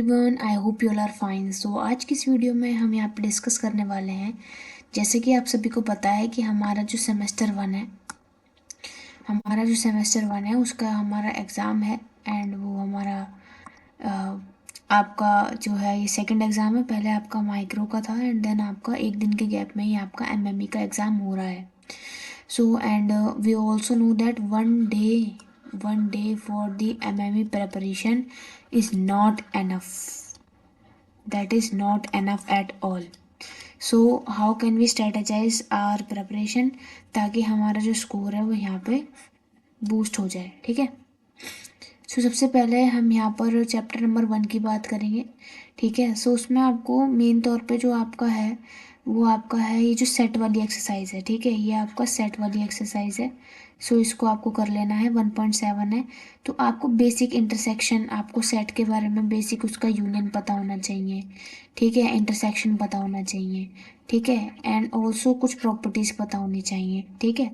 Everyone, I hope you all are fine. So आज की इस वीडियो में हम यहाँ पे डिस्कस करने वाले हैं, जैसे कि आप सभी को पता है कि हमारा जो सेमेस्टर वन है उसका हमारा एग्ज़ाम है। एंड वो हमारा अ, आपका जो है ये सेकंड एग्ज़ाम है। पहले आपका माइक्रो का था एंड देन आपका एक दिन के गैप में ही आपका एमएमई का एग्ज़ाम हो रहा है। So and we also know that one day for the MME preparation is not enough. That is not enough at all. So how can we strategize our preparation ताकि हमारा जो score है वो यहाँ पे बूस्ट हो जाए। ठीक है। सो सबसे पहले हम यहाँ पर चैप्टर नंबर 1 की बात करेंगे। ठीक है। सो उसमें आपको मेन तौर पे जो आपका है वो आपका है ये जो सेट वाली एक्सरसाइज है। ठीक है। ये आपका सेट वाली एक्सरसाइज है। सो इसको आपको कर लेना है। 1.7 है। तो आपको बेसिक इंटरसेक्शन, आपको सेट के बारे में बेसिक उसका यूनियन पता होना चाहिए। ठीक है। इंटरसेक्शन पता होना चाहिए। ठीक है। एंड ऑल्सो कुछ प्रॉपर्टीज़ पता होनी चाहिए। ठीक है।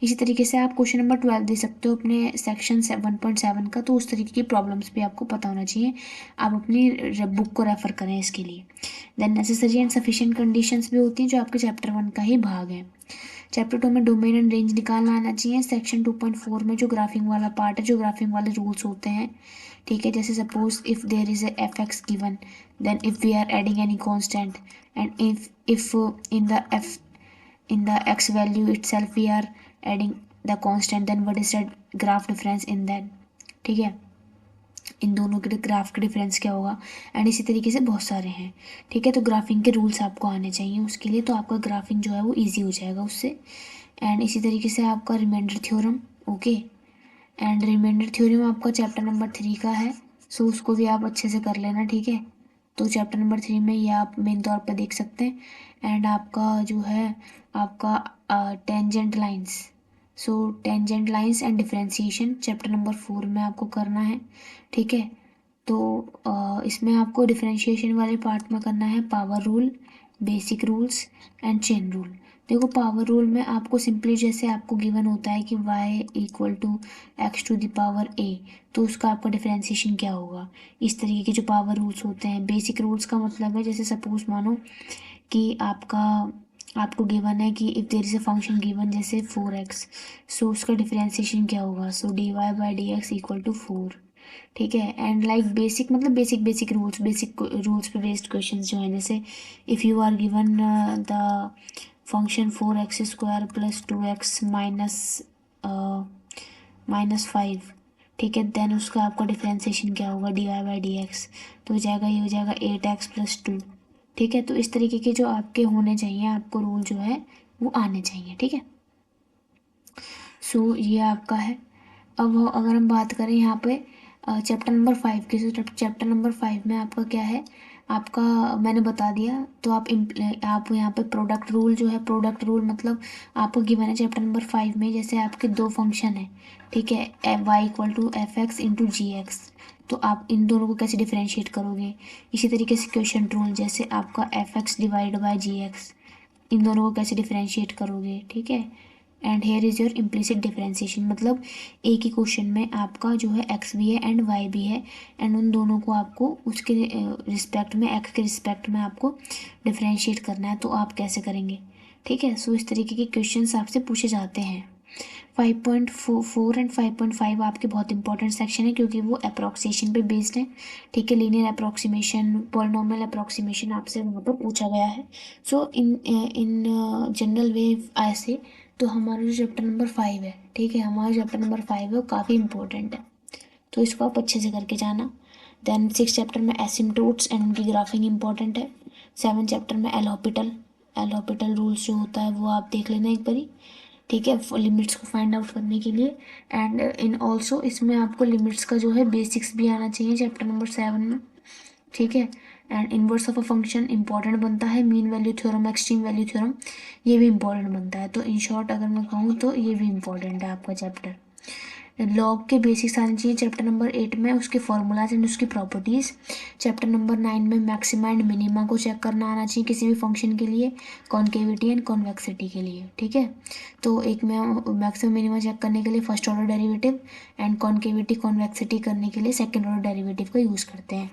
इसी तरीके से आप क्वेश्चन नंबर 12 दे सकते हो अपने सेक्शन 1.7 का। तो उस तरीके की प्रॉब्लम्स भी आपको पता होना चाहिए। आप अपनी बुक को रेफर करें इसके लिए। Then necessary and sufficient conditions भी होती हैं जो आपके चैप्टर 1 का ही भाग है। चैप्टर 2 में डोमेन एंड रेंज निकालना आना चाहिए। सेक्शन 2.4 में जो ग्राफिंग वाला पार्ट है, जो ग्राफिंग वाले रूल्स होते हैं। ठीक है। जैसे suppose if there is f x given, then if we are adding any constant and if in the x value itself we are adding the constant, then what is the graph difference in that। ठीक है। इन दोनों के graph का difference क्या होगा। And इसी तरीके से बहुत सारे हैं। ठीक है। तो ग्राफिंग के रूल्स आपको आने चाहिए उसके लिए, तो आपका ग्राफिंग जो है वो इजी हो जाएगा उससे। एंड इसी तरीके से आपका remainder theorem. Okay. And remainder theorem आपका चैप्टर नंबर 3 का है। सो उसको भी आप अच्छे से कर लेना। ठीक है। तो चैप्टर नंबर 3 में ये आप मेन तौर पर देख सकते हैं। एंड आपका जो है आपका tangent lines. So tangent lines and differentiation chapter number 4 में आपको करना है। ठीक है। तो इसमें आपको डिफरेंशिएशन वाले पार्ट में करना है power rule, basic rules and chain rule. देखो पावर रूल में आपको सिंपली जैसे आपको गिवन होता है कि y equal to x to the power a, तो उसका आपका डिफरेंशिएशन क्या होगा। इस तरीके के जो पावर रूल्स होते हैं। बेसिक रूल्स का मतलब है जैसे सपोज मानो कि आपको गिवन है कि if there is a function given जैसे 4x, सो उसका डिफरेंशिएशन क्या होगा। So dy/dx equal to 4। ठीक है। एंड लाइक बेसिक मतलब बेसिक रूल्स पे बेस्ड क्वेश्चंस जो हैं, जैसे if you are given the function 4x² plus 2x minus 5। ठीक है। देन उसका आपका डिफरेंशिएशन क्या होगा dy/dx, तो हो जाएगा ये हो जाएगा 8x प्लस 2। ठीक है। तो इस तरीके के जो आपके होने चाहिए, आपको रूल जो है वो आने चाहिए। ठीक है। सो ये आपका है। अब अगर हम बात करें यहाँ पे चैप्टर नंबर 5 की, तो चैप्टर नंबर 5 में आपका क्या है, आपका मैंने बता दिया। तो आप यहाँ पे प्रोडक्ट रूल जो है, प्रोडक्ट रूल मतलब आपको गिवन है चैप्टर नंबर 5 में, जैसे आपके दो फंक्शन है। ठीक है। Y equal to f x into g x, तो आप इन दोनों को कैसे डिफ्रेंशिएट करोगे। इसी तरीके से क्वेश्चन रूल, जैसे आपका F X divide by G X, इन दोनों को कैसे डिफ्रेंशिएट करोगे। ठीक है। And here is your implicit differentiation, मतलब एक ही क्वेश्चन में आपका जो है एक्स भी है एंड वाई भी है, एंड उन दोनों को आपको उसके रिस्पेक्ट में, एक्स के रिस्पेक्ट में आपको डिफरेंशिएट करना है। तो आप कैसे करेंगे। ठीक है। सो इस तरीके के क्वेश्चंस आपसे पूछे जाते हैं। 5.4 एंड 5.5 आपके बहुत इंपॉर्टेंट सेक्शन है क्योंकि वो अप्रोक्सीमेशन पे बेस्ड है। ठीक है। लीनियर अप्रोक्सीमेशन, पॉलिनॉमियल अप्रोक्सीमेशन आपसे वहाँ पर पूछा गया है। सो इन जनरल वे ऐसे, तो हमारा जो चैप्टर नंबर 5 है, ठीक है, हमारा चैप्टर नंबर 5 है वो काफ़ी इंपॉर्टेंट है, तो इसको आप अच्छे से करके जाना। देन 6 चैप्टर में एसिम्टोट्स एंड उनकी ग्राफिंग इंपॉर्टेंट है। 7 चैप्टर में एल हॉपिटल रूल्स जो होता है वो आप देख लेना एक बारी। ठीक है। लिमिट्स को फाइंड आउट करने के लिए। एंड इन ऑल्सो इसमें आपको लिमिट्स का जो है बेसिक्स भी आना चाहिए चैप्टर नंबर 7 में। ठीक है। And inverse of a function important बनता है। Mean value theorem, extreme value theorem, ये भी इंपॉर्टेंट बनता है। तो इन शॉर्ट अगर मैं कहूँ तो ये भी इंपॉर्टेंट है आपका चैप्टर। लॉग के बेसिक्स आने चाहिए चैप्टर नंबर 8 में, उसके फॉर्मूलाज एंड उसकी प्रॉपर्टीज़। चैप्टर नंबर 9 में मैक्सिमा एंड मिनिमा को चेक करना आना चाहिए किसी भी फंक्शन के लिए, कॉन्केविटी एंड कॉन्वेक्सिटी के लिए। ठीक है। तो एक में मैक्सिमम मिनिमा चेक करने के लिए first order derivative, and concavity convexity करने के लिए सेकेंड ऑर्डर डेरिवेटिव का यूज़ करते हैं।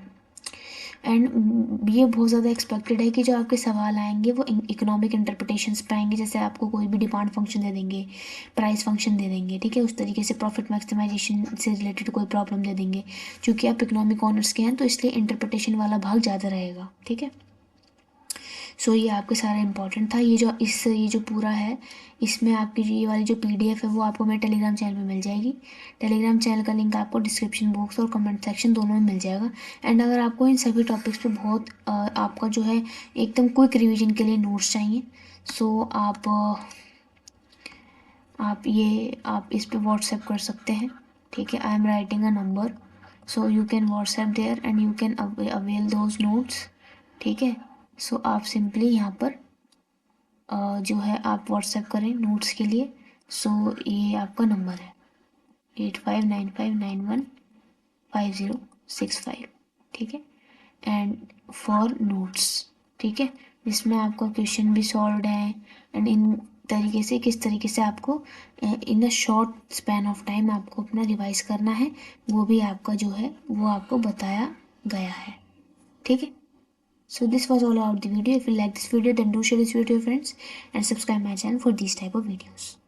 एंड ये बहुत ज़्यादा एक्सपेक्टेड है कि जो आपके सवाल आएंगे वो इकोनॉमिक इंटरप्रिटेशंस पे आएंगे। जैसे आपको कोई भी डिमांड फंक्शन दे देंगे, प्राइस फंक्शन दे देंगे, ठीक है, उस तरीके से प्रॉफिट मैक्सिमाइजेशन से रिलेटेड कोई प्रॉब्लम दे देंगे। क्योंकि आप इकोनॉमिक ऑनर्स के हैं तो इसलिए इंटरप्रिटेशन वाला भाग ज़्यादा रहेगा, ठीक है। सो ये आपके सारा इंपॉर्टेंट था। ये जो पूरा है, इसमें आपकी जो ये वाली जो PDF है वो आपको मेरे टेलीग्राम चैनल में मिल जाएगी। टेलीग्राम चैनल का लिंक आपको डिस्क्रिप्शन बॉक्स और कमेंट सेक्शन दोनों में मिल जाएगा। एंड अगर आपको इन सभी टॉपिक्स पे बहुत आपका जो है एकदम क्विक रिवीजन के लिए नोट्स चाहिए, सो आप इस पे व्हाट्सएप कर सकते हैं, ठीक है। I am writing a number, so you can WhatsApp there and you can avail those notes, ठीक है। सो आप सिंपली यहाँ पर जो है आप व्हाट्सएप करें नोट्स के लिए। सो ये आपका नंबर है 8595915065, ठीक है। एंड फॉर नोट्स, ठीक है, जिसमें आपका क्वेश्चन भी सॉल्व है एंड इन तरीके से किस तरीके से आपको in a short span of time आपको अपना रिवाइज करना है, वो भी आपका जो है वो आपको बताया गया है, ठीक है। So this was all about the video. If you like this video, then do share this video to your friends and subscribe my channel for these type of videos.